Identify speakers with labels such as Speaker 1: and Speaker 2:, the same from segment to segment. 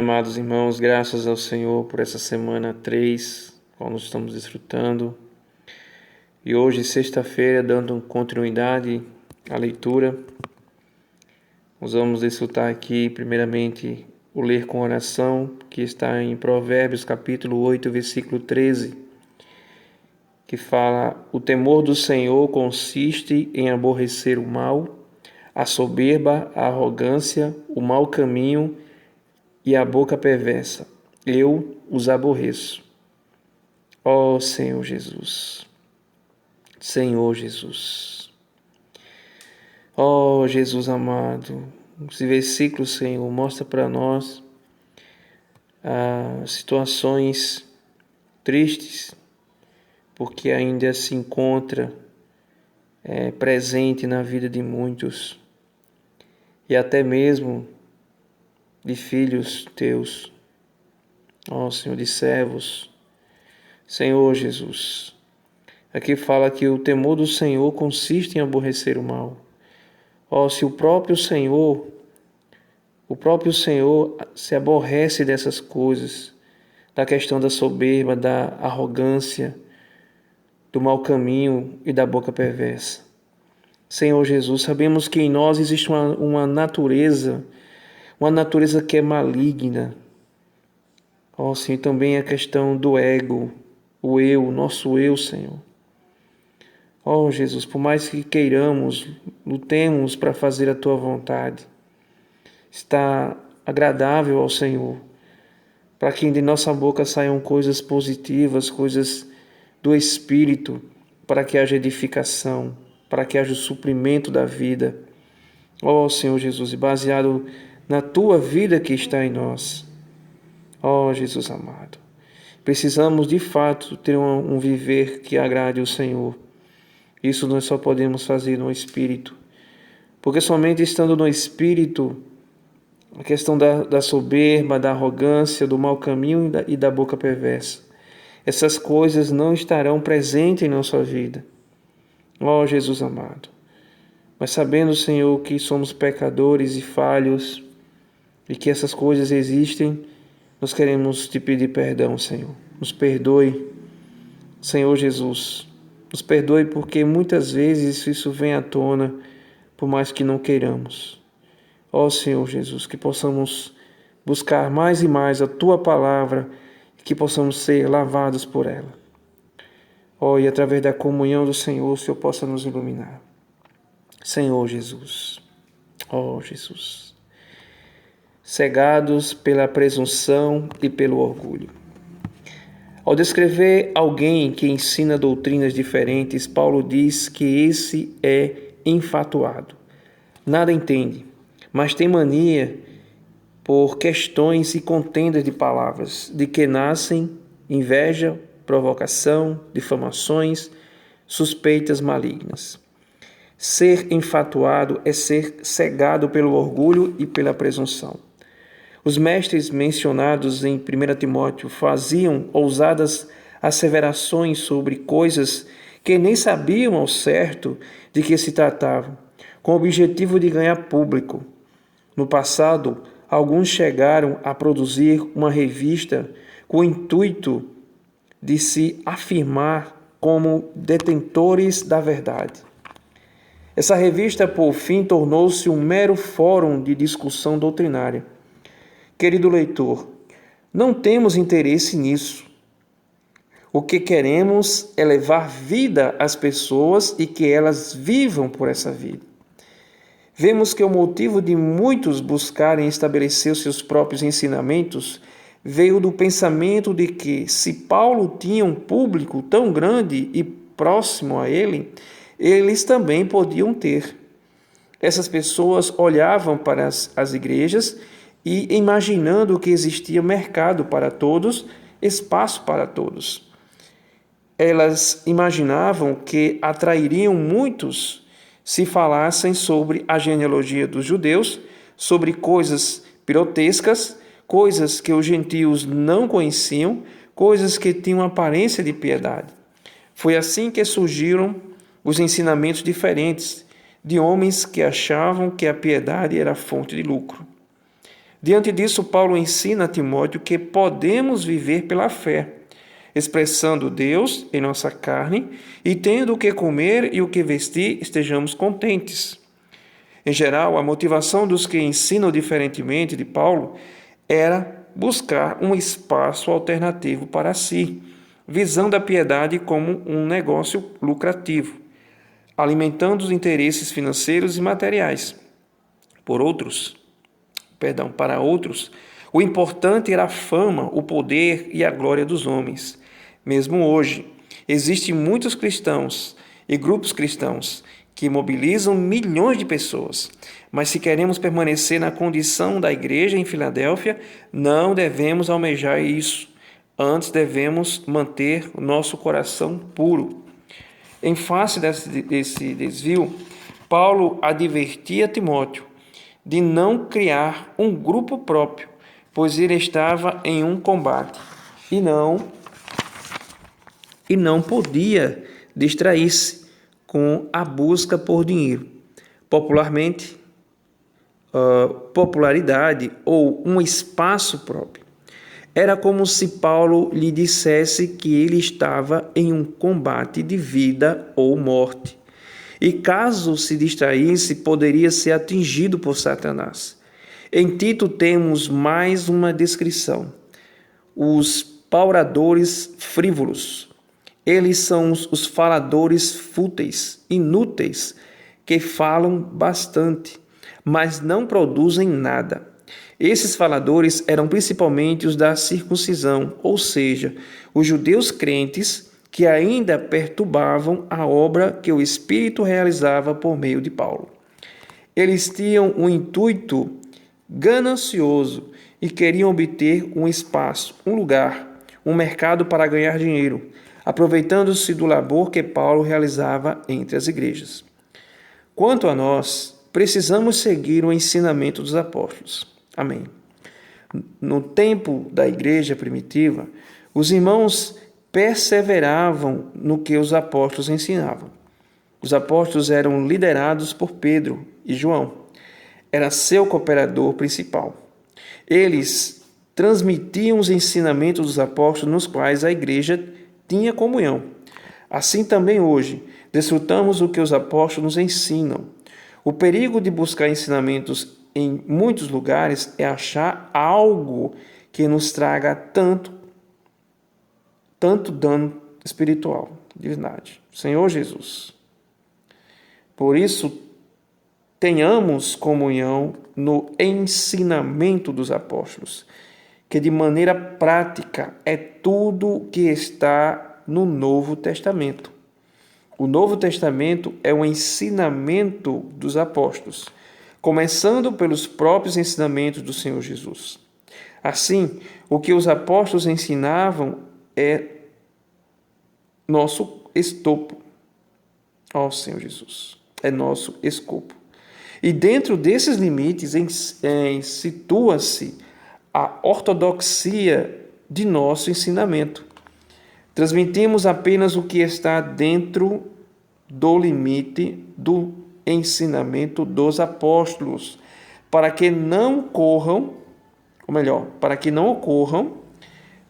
Speaker 1: amados irmãos, graças ao Senhor por essa semana 3, qual nós estamos desfrutando. E hoje, sexta-feira, dando continuidade à leitura, nós vamos desfrutar aqui, primeiramente, o ler com oração, que está em Provérbios, capítulo 8, versículo 13, que fala: o temor do Senhor consiste em aborrecer o mal, a soberba, a arrogância, o mau caminho e a boca perversa. Eu os aborreço. Ó Senhor Jesus, Senhor Jesus, ó Jesus amado, esse versículo, Senhor, mostra para nós situações tristes, porque ainda se encontra presente na vida de muitos, e até mesmo de filhos teus, ó Senhor, de servos. Senhor Jesus, aqui fala que o temor do Senhor consiste em aborrecer o mal. Ó, se o próprio Senhor se aborrece dessas coisas, da questão da soberba, da arrogância, do mau caminho e da boca perversa. Senhor Jesus, sabemos que em nós existe uma natureza que é maligna. Ó, sim, também a questão do ego, o eu, nosso eu, Senhor. Ó, Jesus, por mais que queiramos, lutemos para fazer a Tua vontade, está agradável ao Senhor, para que de nossa boca saiam coisas positivas, coisas do Espírito, para que haja edificação, para que haja o suprimento da vida. Ó, Senhor Jesus, e baseado na Tua vida que está em nós. Ó, Jesus amado, precisamos de fato ter um viver que agrade o Senhor. Isso nós só podemos fazer no Espírito, porque somente estando no Espírito, a questão da soberba, da arrogância, do mau caminho e da boca perversa, essas coisas não estarão presentes em nossa vida. Ó, Jesus amado, mas sabendo, Senhor, que somos pecadores e falhos e que essas coisas existem, nós queremos te pedir perdão, Senhor. Nos perdoe, Senhor Jesus. Nos perdoe porque muitas vezes isso vem à tona, por mais que não queiramos. Ó Senhor Jesus, que possamos buscar mais e mais a Tua palavra, que possamos ser lavados por ela. Ó, e através da comunhão do Senhor, o Senhor possa nos iluminar. Senhor Jesus, ó Jesus, cegados pela presunção e pelo orgulho. Ao descrever alguém que ensina doutrinas diferentes, Paulo diz que esse é enfatuado. Nada entende, mas tem mania por questões e contendas de palavras, de que nascem inveja, provocação, difamações, suspeitas malignas. Ser enfatuado é ser cegado pelo orgulho e pela presunção. Os mestres mencionados em 1 Timóteo faziam ousadas asseverações sobre coisas que nem sabiam ao certo de que se tratavam, com o objetivo de ganhar público. No passado, alguns chegaram a produzir uma revista com o intuito de se afirmar como detentores da verdade. Essa revista, por fim, tornou-se um mero fórum de discussão doutrinária. Querido leitor, não temos interesse nisso. O que queremos é levar vida às pessoas e que elas vivam por essa vida. Vemos que o motivo de muitos buscarem estabelecer os seus próprios ensinamentos veio do pensamento de que, se Paulo tinha um público tão grande e próximo a ele, eles também podiam ter. Essas pessoas olhavam para as igrejas e, imaginando que existia mercado para todos, espaço para todos, elas imaginavam que atrairiam muitos se falassem sobre a genealogia dos judeus, sobre coisas pirotescas, coisas que os gentios não conheciam, coisas que tinham aparência de piedade. Foi assim que surgiram os ensinamentos diferentes de homens que achavam que a piedade era fonte de lucro. Diante disso, Paulo ensina a Timóteo que podemos viver pela fé, expressando Deus em nossa carne e tendo o que comer e o que vestir, estejamos contentes. Em geral, a motivação dos que ensinam diferentemente de Paulo era buscar um espaço alternativo para si, visando a piedade como um negócio lucrativo, alimentando os interesses financeiros e materiais. Para outros, o importante era a fama, o poder e a glória dos homens. Mesmo hoje, existem muitos cristãos e grupos cristãos que mobilizam milhões de pessoas. Mas se queremos permanecer na condição da igreja em Filadélfia, não devemos almejar isso. Antes devemos manter o nosso coração puro. Em face desse desvio, Paulo advertia Timóteo de não criar um grupo próprio, pois ele estava em um combate e não podia distrair-se com a busca por dinheiro, popularidade ou um espaço próprio. Era como se Paulo lhe dissesse que ele estava em um combate de vida ou morte. E caso se distraísse, poderia ser atingido por Satanás. Em Tito temos mais uma descrição. Os pauradores frívolos. Eles são os faladores fúteis, inúteis, que falam bastante, mas não produzem nada. Esses faladores eram principalmente os da circuncisão, ou seja, os judeus crentes que ainda perturbavam a obra que o Espírito realizava por meio de Paulo. Eles tinham um intuito ganancioso e queriam obter um espaço, um lugar, um mercado para ganhar dinheiro, aproveitando-se do labor que Paulo realizava entre as igrejas. Quanto a nós, precisamos seguir o ensinamento dos apóstolos. Amém. No tempo da igreja primitiva, os irmãos perseveravam no que os apóstolos ensinavam. Os apóstolos eram liderados por Pedro e João. Era seu cooperador principal. Eles transmitiam os ensinamentos dos apóstolos nos quais a igreja tinha comunhão. Assim também hoje, desfrutamos o que os apóstolos nos ensinam. O perigo de buscar ensinamentos em muitos lugares é achar algo que nos traga tanto dano espiritual, de verdade. Senhor Jesus. Por isso, tenhamos comunhão no ensinamento dos apóstolos, que de maneira prática é tudo que está no Novo Testamento. O Novo Testamento é o ensinamento dos apóstolos, começando pelos próprios ensinamentos do Senhor Jesus. Assim, o que os apóstolos ensinavam é nosso estopo. Ó Senhor Jesus, é nosso escopo. E dentro desses limites situa-se a ortodoxia de nosso ensinamento. Transmitimos apenas o que está dentro do limite do ensinamento dos apóstolos, para que não ocorram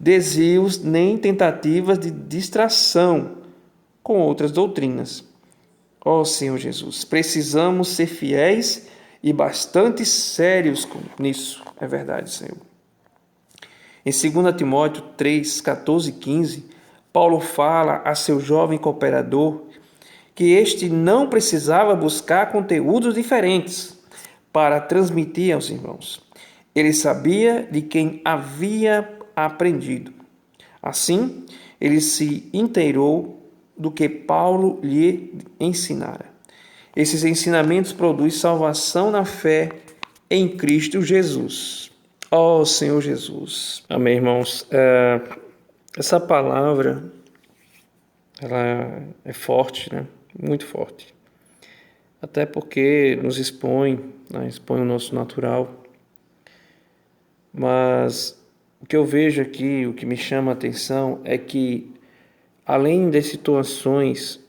Speaker 1: desvios nem tentativas de distração com outras doutrinas. Ó Senhor Jesus, precisamos ser fiéis e bastante sérios nisso. É verdade, Senhor. Em 2 Timóteo 3, 14 e 15, Paulo fala a seu jovem cooperador que este não precisava buscar conteúdos diferentes para transmitir aos irmãos. Ele sabia de quem havia aprendido. Assim, ele se inteirou do que Paulo lhe ensinara. Esses ensinamentos produzem salvação na fé em Cristo Jesus. Ó Senhor Jesus. Amém, irmãos. Essa palavra, ela é forte, né? Muito forte. Até porque nos expõe, né? Expõe o nosso natural. Mas o que eu vejo aqui, o que me chama a atenção é que, além das situações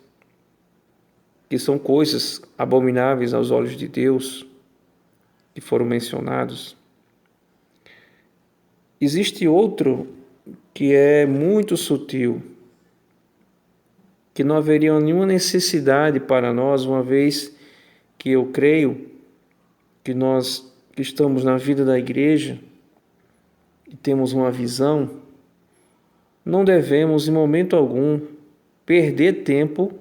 Speaker 1: que são coisas abomináveis aos olhos de Deus, que foram mencionados, existe outro que é muito sutil, que não haveria nenhuma necessidade para nós, uma vez que eu creio que nós que estamos na vida da igreja e temos uma visão, não devemos em momento algum perder tempo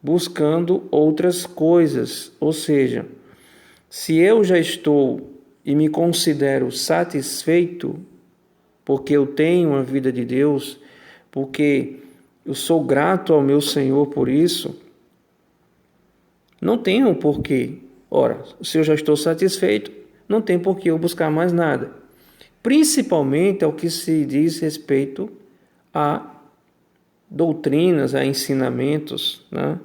Speaker 1: buscando outras coisas. Ou seja, se eu já estou e me considero satisfeito porque eu tenho a vida de Deus, porque eu sou grato ao meu Senhor por isso, não tenho porquê. Ora, se eu já estou satisfeito, não tem porquê eu buscar mais nada. Principalmente ao que se diz respeito a doutrinas, a ensinamentos, né?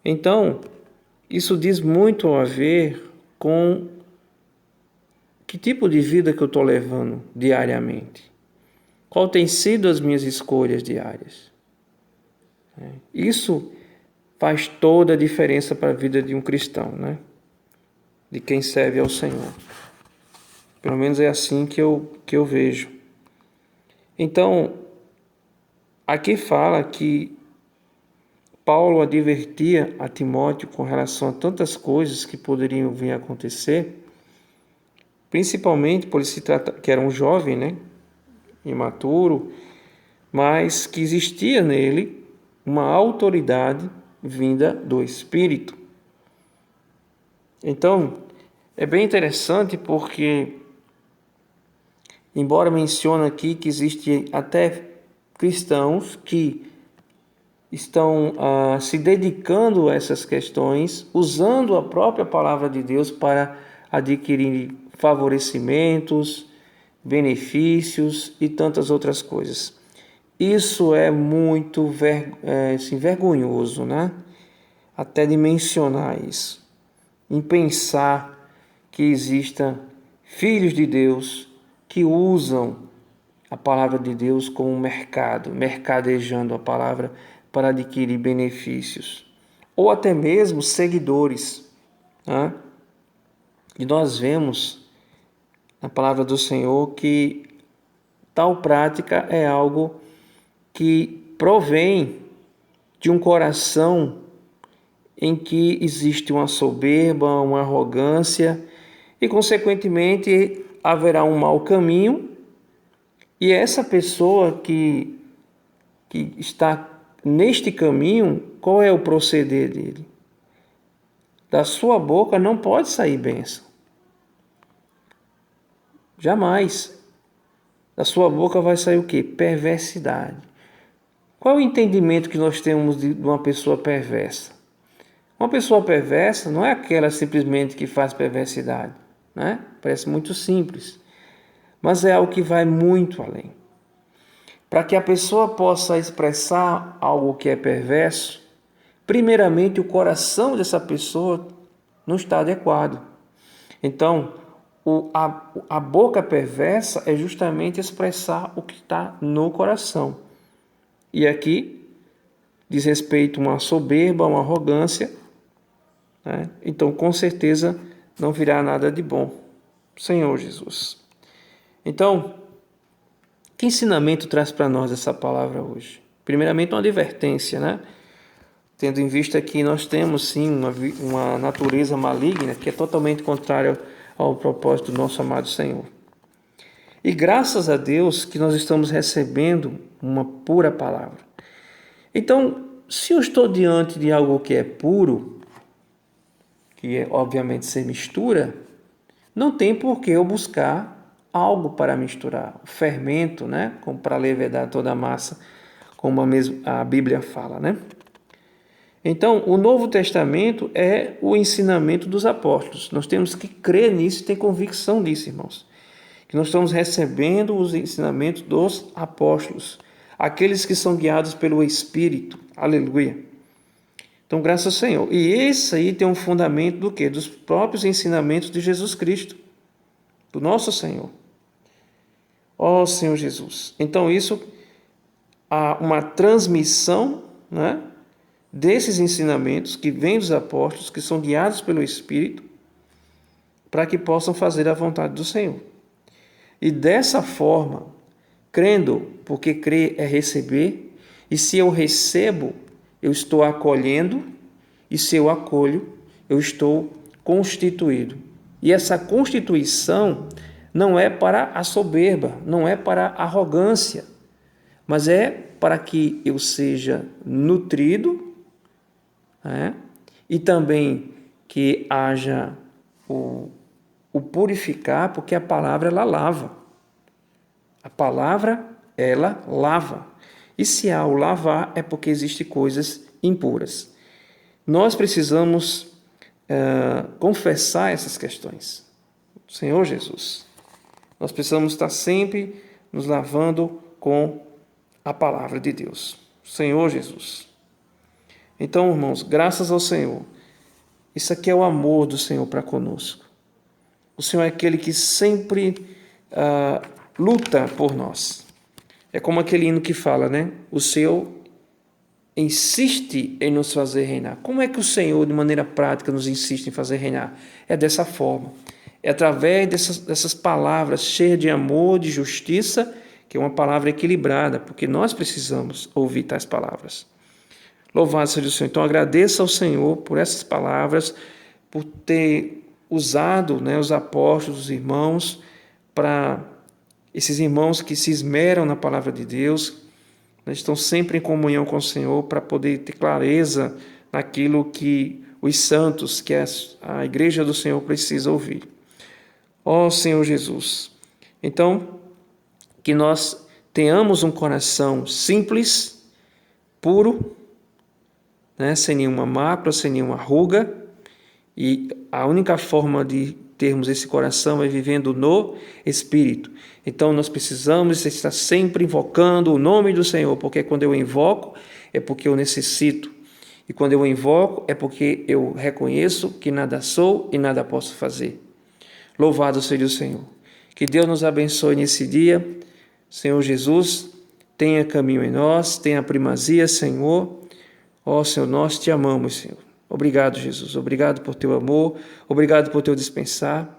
Speaker 1: Então, isso diz muito a ver com que tipo de vida que eu estou levando diariamente. Qual tem sido as minhas escolhas diárias? Isso faz toda a diferença para a vida de um cristão, né? De quem serve ao Senhor. Pelo menos é assim que eu vejo. Então, aqui fala que Paulo advertia a Timóteo com relação a tantas coisas que poderiam vir a acontecer, principalmente por ele se tratar que era um jovem, né? Imaturo, mas que existia nele uma autoridade vinda do Espírito. Então, é bem interessante porque, embora mencione aqui que existe até cristãos que estão se dedicando a essas questões, usando a própria palavra de Deus para adquirir favorecimentos, benefícios e tantas outras coisas. Isso é muito vergonhoso, né? Até de mencionar isso. Em pensar que existam filhos de Deus que usam a palavra de Deus como mercado, mercadejando a palavra para adquirir benefícios, ou até mesmo seguidores, né? E nós vemos na palavra do Senhor que tal prática é algo que provém de um coração em que existe uma soberba, uma arrogância e, consequentemente, haverá um mau caminho. E essa pessoa que está neste caminho, qual é o proceder dele? Da sua boca não pode sair bênção. Jamais. Da sua boca vai sair o quê? Perversidade. Qual é o entendimento que nós temos de uma pessoa perversa? Uma pessoa perversa não é aquela simplesmente que faz perversidade, né? Parece muito simples, mas é algo que vai muito além. Para que a pessoa possa expressar algo que é perverso, primeiramente o coração dessa pessoa não está adequado. Então, a boca perversa é justamente expressar o que está no coração. E aqui diz respeito a uma soberba, uma arrogância, né? Então, com certeza, não virá nada de bom. Senhor Jesus. Então, que ensinamento traz para nós essa palavra hoje? Primeiramente, uma advertência, né? Tendo em vista que nós temos, sim, uma natureza maligna que é totalmente contrária ao propósito do nosso amado Senhor. E graças a Deus que nós estamos recebendo uma pura palavra. Então, se eu estou diante de algo que é puro, que é obviamente sem mistura, não tem por que eu buscar algo para misturar, o fermento, né? Como para levedar toda a massa, como a Bíblia fala, né? Então, o Novo Testamento é o ensinamento dos apóstolos. Nós temos que crer nisso e ter convicção disso, irmãos. Que nós estamos recebendo os ensinamentos dos apóstolos, aqueles que são guiados pelo Espírito. Aleluia. Então, graças ao Senhor. E esse aí tem um fundamento do quê? Dos próprios ensinamentos de Jesus Cristo, do nosso Senhor. Ó Senhor Jesus. Então, isso há uma transmissão, né, desses ensinamentos que vêm dos apóstolos, que são guiados pelo Espírito, para que possam fazer a vontade do Senhor. E dessa forma, crendo, porque crer é receber, e se eu recebo, eu estou acolhendo, e se eu acolho, eu estou constituído. E essa constituição não é para a soberba, não é para a arrogância, mas é para que eu seja nutrido, né? E também que haja o purificar, porque a palavra ela lava. A palavra ela lava. E se há o lavar é porque existem coisas impuras. Nós precisamos confessar essas questões. Senhor Jesus, nós precisamos estar sempre nos lavando com a palavra de Deus. Senhor Jesus. Então, irmãos, graças ao Senhor, isso aqui é o amor do Senhor para conosco. O Senhor é aquele que sempre luta por nós. É como aquele hino que fala, né? O Senhor insiste em nos fazer reinar. Como é que o Senhor, de maneira prática, nos insiste em fazer reinar? É dessa forma. É através dessas palavras cheias de amor, de justiça, que é uma palavra equilibrada, porque nós precisamos ouvir tais palavras. Louvado seja o Senhor. Então, agradeça ao Senhor por essas palavras, por ter usado, né, os apóstolos, os irmãos, para esses irmãos que se esmeram na palavra de Deus, né, estão sempre em comunhão com o Senhor para poder ter clareza naquilo que os santos, que a igreja do Senhor precisa ouvir. Ó Senhor Jesus, então, que nós tenhamos um coração simples, puro, né, sem nenhuma mácula, sem nenhuma ruga, e a única forma de termos esse coração é vivendo no Espírito. Então nós precisamos estar sempre invocando o nome do Senhor, porque quando eu invoco é porque eu necessito, e quando eu invoco é porque eu reconheço que nada sou e nada posso fazer. Louvado seja o Senhor. Que Deus nos abençoe nesse dia. Senhor Jesus, tenha caminho em nós, tenha primazia, Senhor. Ó Senhor, nós te amamos, Senhor. Obrigado, Jesus. Obrigado por teu amor. Obrigado por teu dispensar.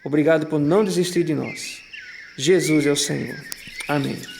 Speaker 1: Obrigado por não desistir de nós. Jesus é o Senhor. Amém.